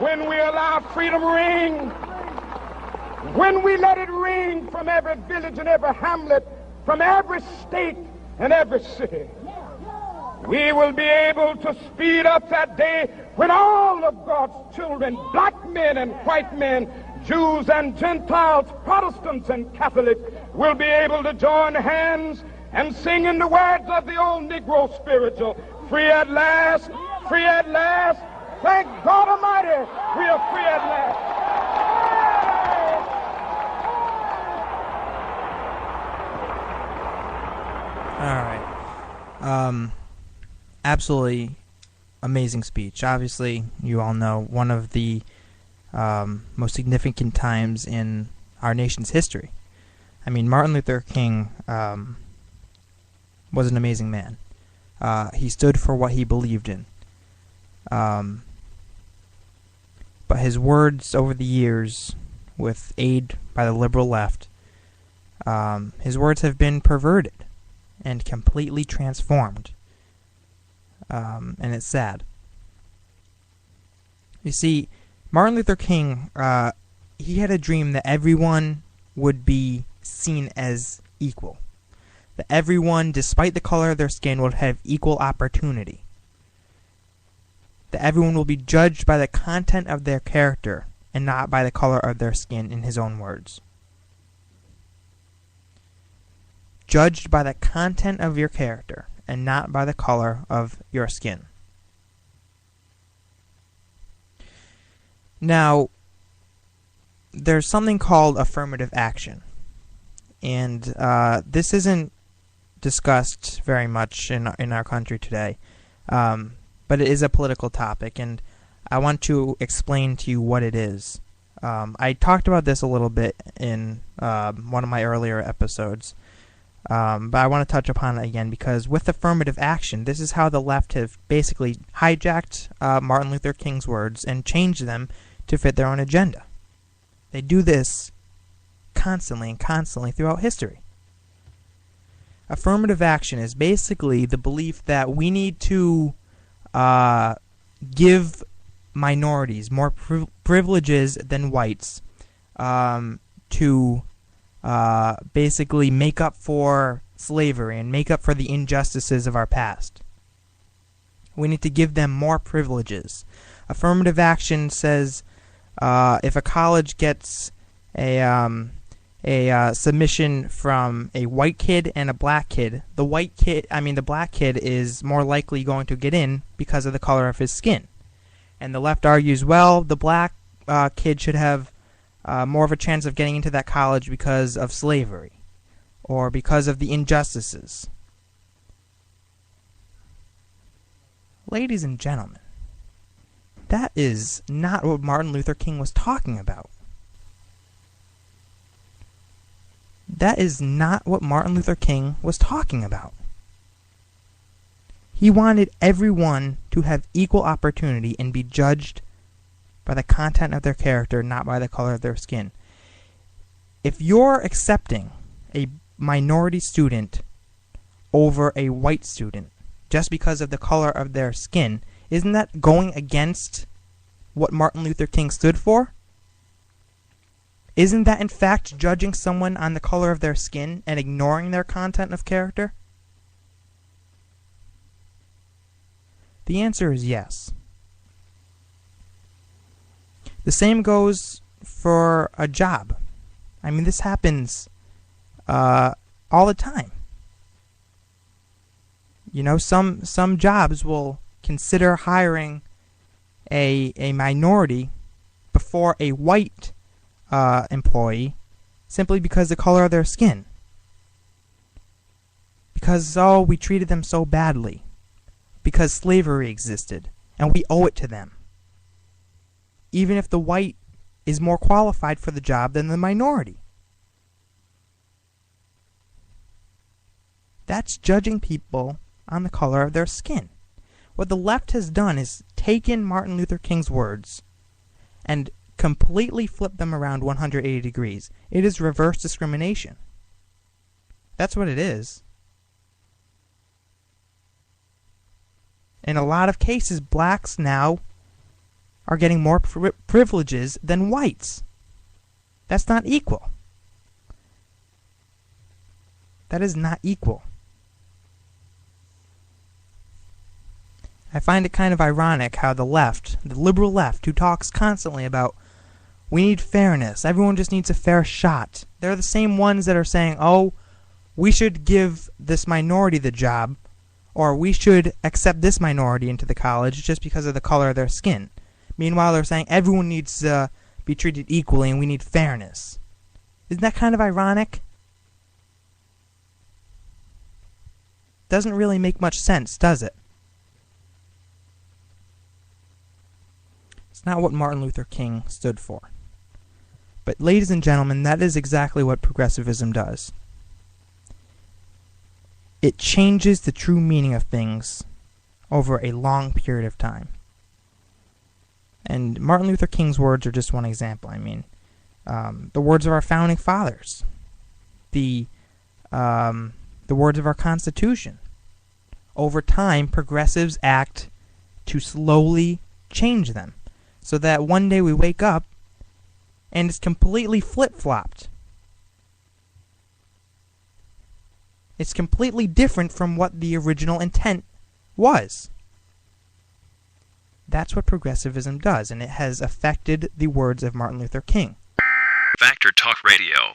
when we allow freedom ring, when we let it ring from every village and every hamlet, from every state and every city, we will be able to speed up that day when all of God's children, black men and white men, Jews and Gentiles, Protestants and Catholics, will be able to join hands and sing in the words of the old Negro spiritual, free at last, free at last. Thank God Almighty, we are free at last. All right. Absolutely amazing speech. Obviously, you all know one of the most significant times in our nation's history. I mean, Martin Luther King was an amazing man. He stood for what he believed in. But his words over the years, with aid by the liberal left, his words have been perverted and completely transformed. And it's sad. You see, Martin Luther King, he had a dream that everyone would be seen as equal. That everyone, despite the color of their skin, would have equal opportunity. That everyone will be judged by the content of their character and not by the color of their skin, in his own words. Judged by the content of your character and not by the color of your skin. Now, there's something called affirmative action. And this isn't discussed very much in our country today. But it is a political topic, and I want to explain to you what it is. I talked about this a little bit in one of my earlier episodes. But I want to touch upon it again because with affirmative action, this is how the left have basically hijacked Martin Luther King's words and changed them to fit their own agenda. They do this constantly and constantly throughout history. Affirmative action is basically the belief that we need to give minorities more privileges than whites to basically make up for slavery and make up for the injustices of our past. We need to give them more privileges. Affirmative action says if a college gets a submission from a white kid and a black kid, the black kid is more likely going to get in because of the color of his skin. And the left argues, well, the black kid should have more of a chance of getting into that college because of slavery or because of the injustices. Ladies and gentlemen, that is not what Martin Luther King was talking about. That is not what Martin Luther King was talking about. He wanted everyone to have equal opportunity and be judged by the content of their character, not by the color of their skin. If you're accepting a minority student over a white student just because of the color of their skin, isn't that going against what Martin Luther King stood for? Isn't that in fact judging someone on the color of their skin and ignoring their content of character? The answer is yes. The same goes for a job. I mean, this happens all the time. You know, some jobs will consider hiring a minority before a white employee simply because of the color of their skin. Because, we treated them so badly. Because slavery existed, and we owe it to them. Even if the white is more qualified for the job than the minority. That's judging people on the color of their skin. What the left has done is taken Martin Luther King's words and completely flipped them around 180 degrees. It is reverse discrimination. That's what it is. In a lot of cases, blacks now are getting more privileges than whites. That's not equal. That is not equal. I find it kind of ironic how the left, the liberal left, who talks constantly about we need fairness, everyone just needs a fair shot. They're the same ones that are saying, oh, we should give this minority the job, or we should accept this minority into the college just because of the color of their skin. Meanwhile, they're saying everyone needs to be treated equally and we need fairness. Isn't that kind of ironic? Doesn't really make much sense, does it? It's not what Martin Luther King stood for. But ladies and gentlemen, that is exactly what progressivism does. It changes the true meaning of things over a long period of time. And Martin Luther King's words are just one example. I mean, the words of our founding fathers, the words of our Constitution. Over time, progressives act to slowly change them, so that one day we wake up and it's completely flip-flopped. It's completely different from what the original intent was. That's what progressivism does, and it has affected the words of Martin Luther King. Factor Talk Radio.